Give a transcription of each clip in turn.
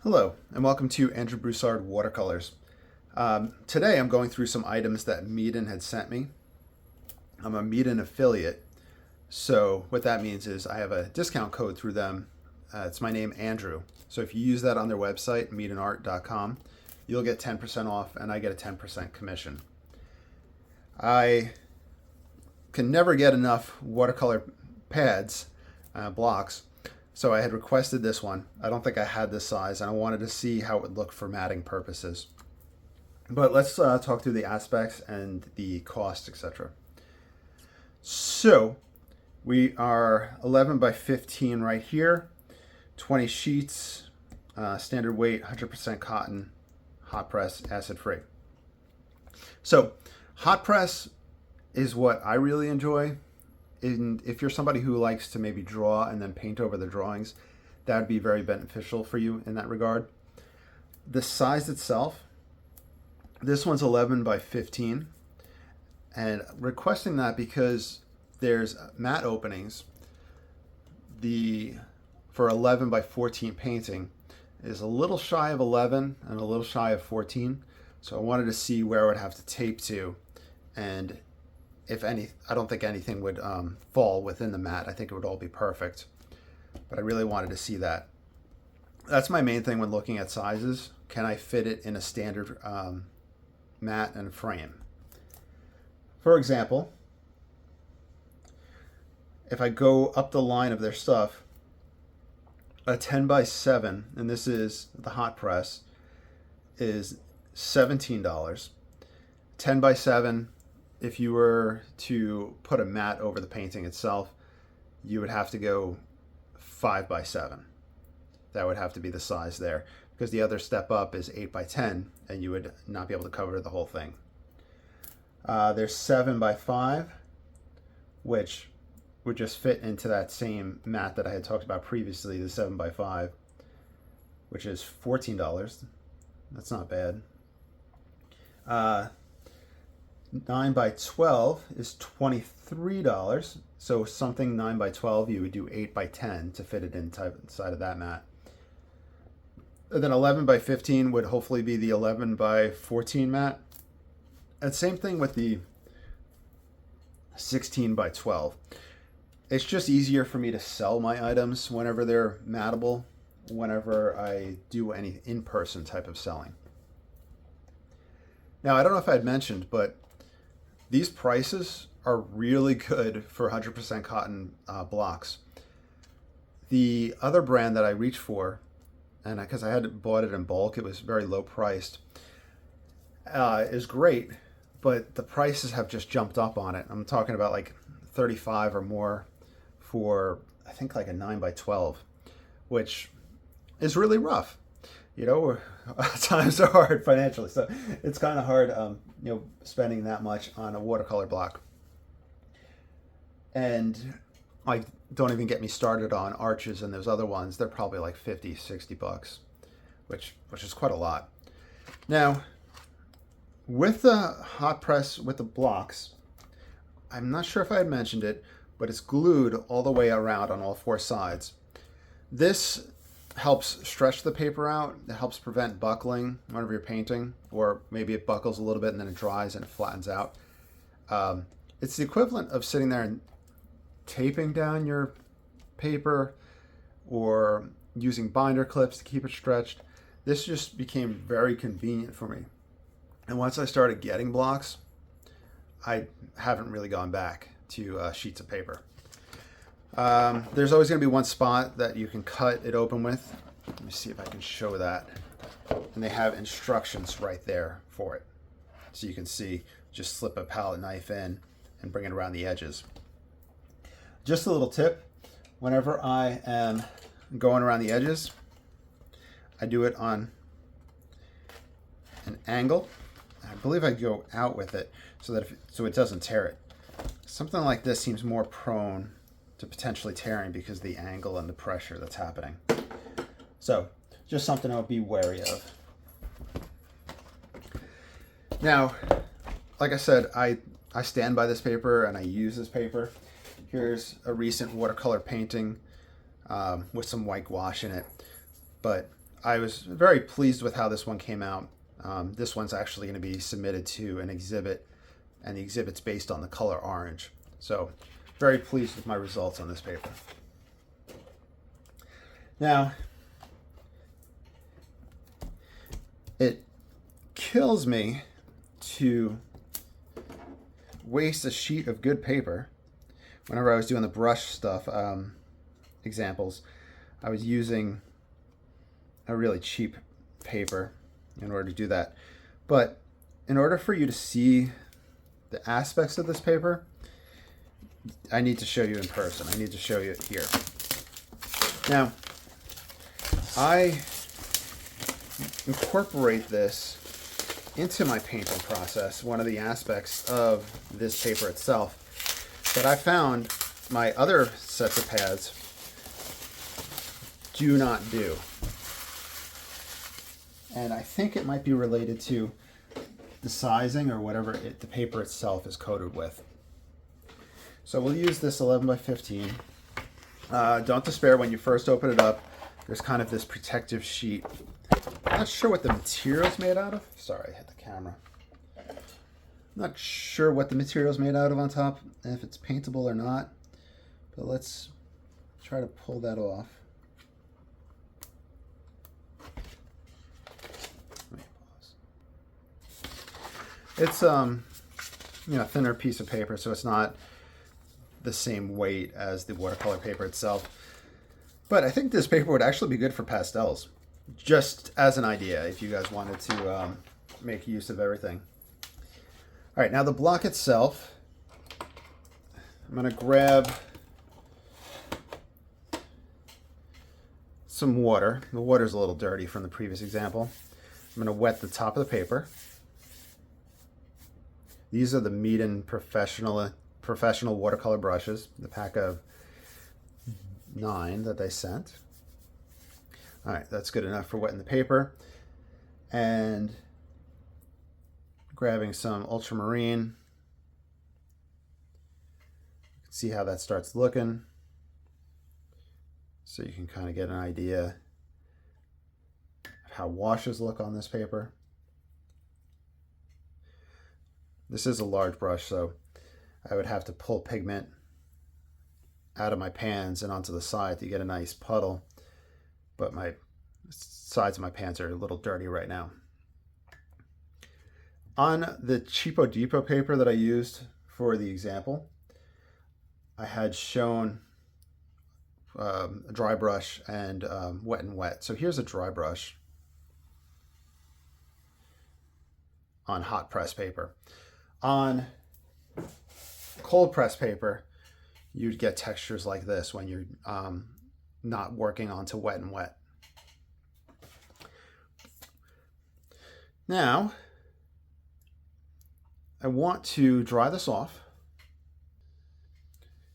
Hello, and welcome to Andrew Broussard Watercolors. Today I'm going through some items that Meeden had sent me. I'm a Meeden affiliate, so what that means is I have a discount code through them. It's my name, Andrew. So if you use that on their website, meedenart.com, you'll get 10% off and I get a 10% commission. I can never get enough watercolor pads, blocks. So I had requested this one. I don't think I had this size, and I wanted to see how it would look for matting purposes. But let's talk through the aspects and the cost, etc. So we are 11 by 15 right here, 20 sheets, standard weight, 100% cotton, hot press, acid free. So hot press is what I really enjoy. And if you're somebody who likes to maybe draw and then paint over the drawings, that would be very beneficial for you in that regard. The size itself, this one's 11 by 15, and requesting that because there's matte openings. For 11 by 14 painting is a little shy of 11 and a little shy of 14, so I wanted to see where I would have to tape to, and if any, I don't think anything would fall within the mat. I think it would all be perfect, but I really wanted to see that. That's my main thing when looking at sizes. Can I fit it in a standard mat and frame? For example, if I go up the line of their stuff, a 10 by 7, and this is the hot press, is $17. 10 by 7, if you were to put a mat over the painting itself, you would have to go 5 by 7. That would have to be the size there, because the other step up is 8 by 10, and you would not be able to cover the whole thing. There's 7 by 5, which would just fit into that same mat that I had talked about previously, the 7 by 5, which is $14. That's not bad. 9 by 12 is $23. So something 9 by 12, you would do 8 by 10 to fit it inside of that mat. And then 11 by 15 would hopefully be the 11 by 14 mat. And same thing with the 16 by 12. It's just easier for me to sell my items whenever they're mattable, whenever I do any in-person type of selling. Now, I don't know if I had mentioned, but these prices are really good for 100% cotton blocks. The other brand that I reached for, and because I had bought it in bulk, it was very low priced, is great, but the prices have just jumped up on it. I'm talking about like 35 or more for, I think, like a 9 by 12, which is really rough. You know, times are hard financially, so it's kind of hard, spending that much on a watercolor block. And don't even get me started on arches and those other ones. They're probably like 50, 60 bucks, which is quite a lot. Now, with the hot press, with the blocks, I'm not sure if I had mentioned it, but it's glued all the way around on all four sides. This helps stretch the paper out. It helps prevent buckling whenever you're painting, or maybe it buckles a little bit and then it dries and it flattens out. It's the equivalent of sitting there and taping down your paper or using binder clips to keep it stretched. This just became very convenient for me. And once I started getting blocks, I haven't really gone back to sheets of paper. There's always going to be one spot that you can cut it open with. Let me see if I can show that. And they have instructions right there for it. So you can see, just slip a palette knife in and bring it around the edges. Just a little tip, whenever I am going around the edges, I do it on an angle. I believe I go out with it so it doesn't tear it. Something like this seems more prone to potentially tearing because of the angle and the pressure that's happening. So just something I would be wary of. Now, like I said, I stand by this paper and I use this paper. Here's a recent watercolor painting with some white gouache in it. But I was very pleased with how this one came out. This one's actually going to be submitted to an exhibit, and the exhibit's based on the color orange. So very pleased with my results on this paper. Now, it kills me to waste a sheet of good paper. Whenever I was doing the brush stuff, examples, I was using a really cheap paper in order to do that. But in order for you to see the aspects of this paper, I need to show you in person. I need to show you it here. Now, I incorporate this into my painting process. One of the aspects of this paper itself that I found my other sets of pads do not do. And I think it might be related to the sizing or whatever the paper itself is coated with. So we'll use this 11 by 15. Don't despair when you first open it up. There's kind of this protective sheet. I'm not sure what the material's made out of. Sorry, I hit the camera. I'm not sure what the material's made out of on top, and if it's paintable or not. But let's try to pull that off. It's thinner piece of paper, so it's not the same weight as the watercolor paper itself. But I think this paper would actually be good for pastels, just as an idea if you guys wanted to make use of everything. All right, now the block itself, I'm going to grab some water. The water's a little dirty from the previous example. I'm going to wet the top of the paper. These are the Meaden professional watercolor brushes, the pack of 9 that they sent. All right, that's good enough for wetting the paper. And grabbing some ultramarine. See how that starts looking. So you can kind of get an idea of how washes look on this paper. This is a large brush, so I would have to pull pigment out of my pans and onto the side to get a nice puddle. But my sides of my pans are a little dirty right now. On the Cheapo Depot paper that I used for the example, I had shown a dry brush and wet and wet. So here's a dry brush on hot press paper. On cold press paper, you'd get textures like this when you're not working onto wet and wet. Now, I want to dry this off.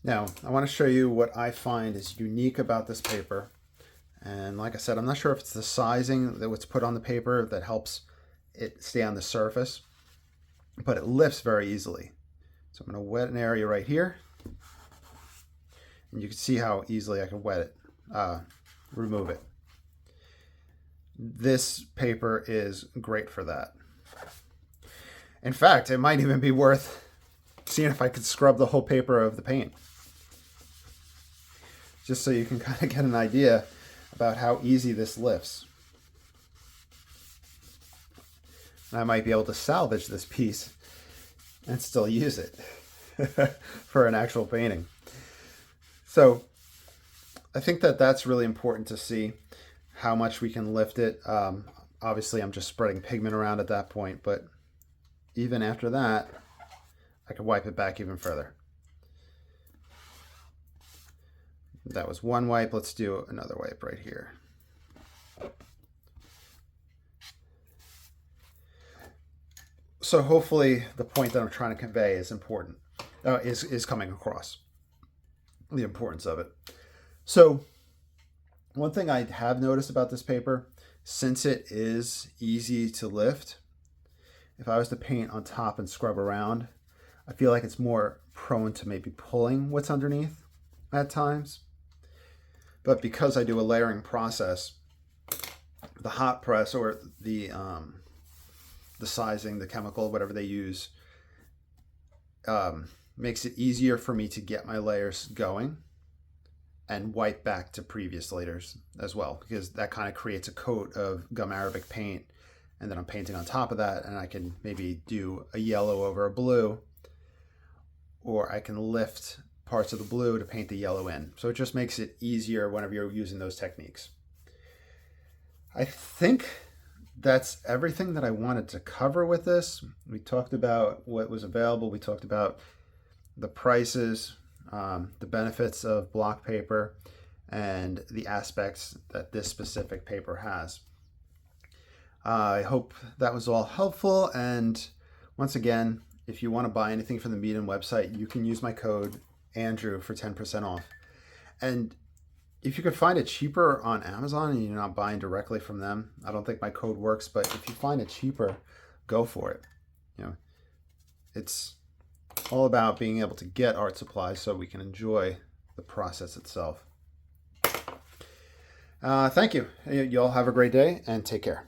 Now, I want to show you what I find is unique about this paper. And like I said, I'm not sure if it's the sizing that was put on the paper that helps it stay on the surface, but it lifts very easily. So I'm going to wet an area right here. And you can see how easily I can wet it, remove it. This paper is great for that. In fact, it might even be worth seeing if I could scrub the whole paper of the paint. Just so you can kind of get an idea about how easy this lifts. And I might be able to salvage this piece and still use it for an actual painting. So I think that that's really important to see how much we can lift it. Obviously, I'm just spreading pigment around at that point, but even after that, I can wipe it back even further. That was one wipe. Let's do another wipe right here. So hopefully the point that I'm trying to convey is important, is coming across, the importance of it. So one thing I have noticed about this paper, since it is easy to lift, if I was to paint on top and scrub around, I feel like it's more prone to maybe pulling what's underneath at times. But because I do a layering process, the hot press or the sizing, the chemical, whatever they use, makes it easier for me to get my layers going and wipe back to previous layers as well, because that kind of creates a coat of gum arabic paint, and then I'm painting on top of that, and I can maybe do a yellow over a blue, or I can lift parts of the blue to paint the yellow in. So it just makes it easier whenever you're using those techniques. I think that's everything that I wanted to cover with this. We talked about what was available. We talked about the prices, the benefits of block paper, and the aspects that this specific paper has. I hope that was all helpful. And once again, if you want to buy anything from the Medium website, you can use my code Andrew for 10% off. And if you could find it cheaper on Amazon and you're not buying directly from them, I don't think my code works, but if you find it cheaper, go for it. You know, it's all about being able to get art supplies so we can enjoy the process itself. Thank you. You all have a great day and take care.